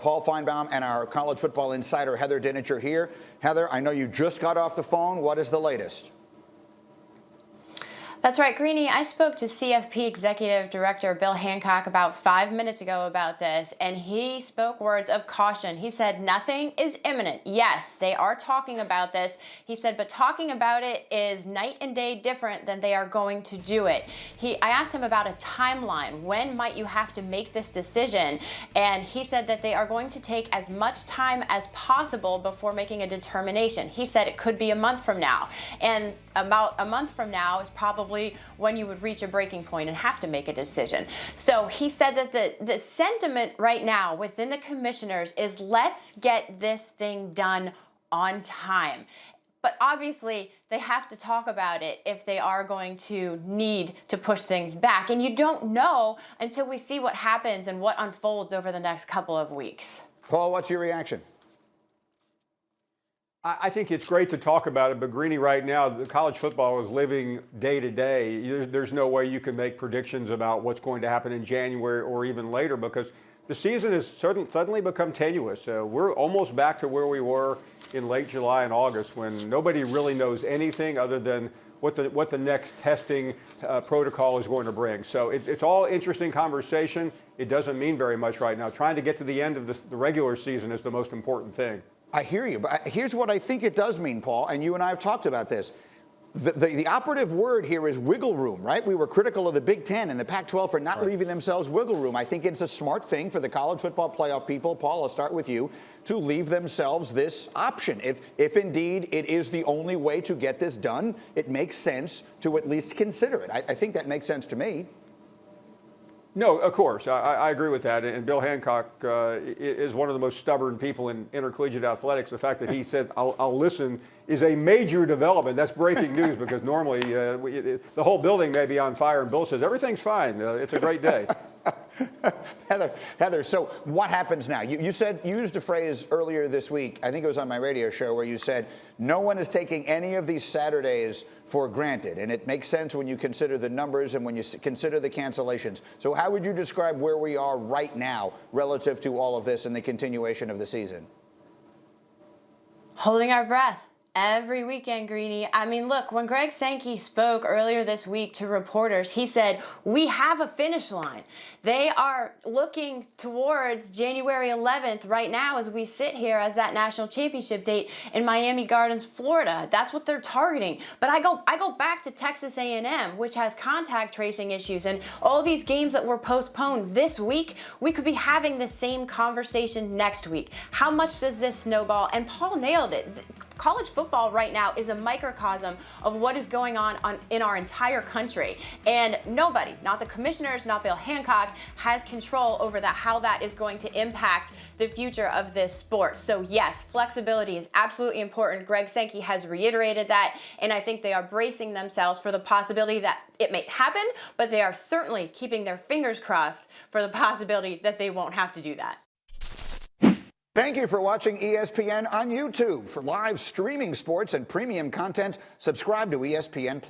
Paul Finebaum and our college football insider, Heather Dinich, are here. Heather, I know you just got off the phone. What is the latest? That's right, Greeny. I spoke to CFP Executive Director Bill Hancock about 5 minutes ago about this, and he spoke words of caution. He said nothing is imminent. Yes, they are talking about this. He said, but talking about it is night and day different than they are going to do it. I asked him about a timeline. When might you have to make this decision? And he said that they are going to take as much time as possible before making a determination. He said it could be a month from now. And about a month from now is probably when you would reach a breaking point and have to make a decision. So he said that the sentiment right now within the commissioners is let's get this thing done on time. But obviously, they have to talk about it if they are going to need to push things back. And you don't know until we see what happens and what unfolds over the next couple of weeks. Paul, what's your reaction? I think it's great to talk about it, but Greeny, right now, the college football is living day to day. There's no way you can make predictions about what's going to happen in January or even later because the season has suddenly become tenuous. We're almost back to where we were in late July and August when nobody really knows anything other than what the next testing protocol is going to bring. So it's all interesting conversation. It doesn't mean very much right now. Trying to get to the end of the regular season is the most important thing. I hear you, but here's what I think it does mean, Paul, and you and I have talked about this. The operative word here is wiggle room, right? We were critical of the Big Ten and the Pac-12 for not leaving themselves wiggle room. I think it's a smart thing for the college football playoff people, Paul, I'll start with you, to leave themselves this option. If indeed it is the only way to get this done, it makes sense to at least consider it. I think that makes sense to me. No, of course. I agree with that. And Bill Hancock is one of the most stubborn people in intercollegiate athletics. The fact that he said, I'll listen, is a major development. That's breaking news because normally the whole building may be on fire and Bill says, everything's fine. It's a great day. Heather, so what happens now? You used a phrase earlier this week, I think it was on my radio show, where you said no one is taking any of these Saturdays for granted. And it makes sense when you consider the numbers and when you consider the cancellations. So how would you describe where we are right now relative to all of this and the continuation of the season? Holding our breath. Every weekend, Greeny. I mean, look, when Greg Sankey spoke earlier this week to reporters, he said, we have a finish line. They are looking towards January 11th right now as we sit here as that national championship date in Miami Gardens, Florida. That's what they're targeting. But I go back to Texas A&M, which has contact tracing issues, and all these games that were postponed this week, we could be having the same conversation next week. How much does this snowball? And Paul nailed it. College football right now is a microcosm of what is going on in our entire country. And nobody, not the commissioners, not Bill Hancock, has control over that, how that is going to impact the future of this sport. So yes, flexibility is absolutely important. Greg Sankey has reiterated that, and I think they are bracing themselves for the possibility that it may happen, but they are certainly keeping their fingers crossed for the possibility that they won't have to do that. Thank you for watching ESPN on YouTube. For live streaming sports and premium content, subscribe to ESPN+.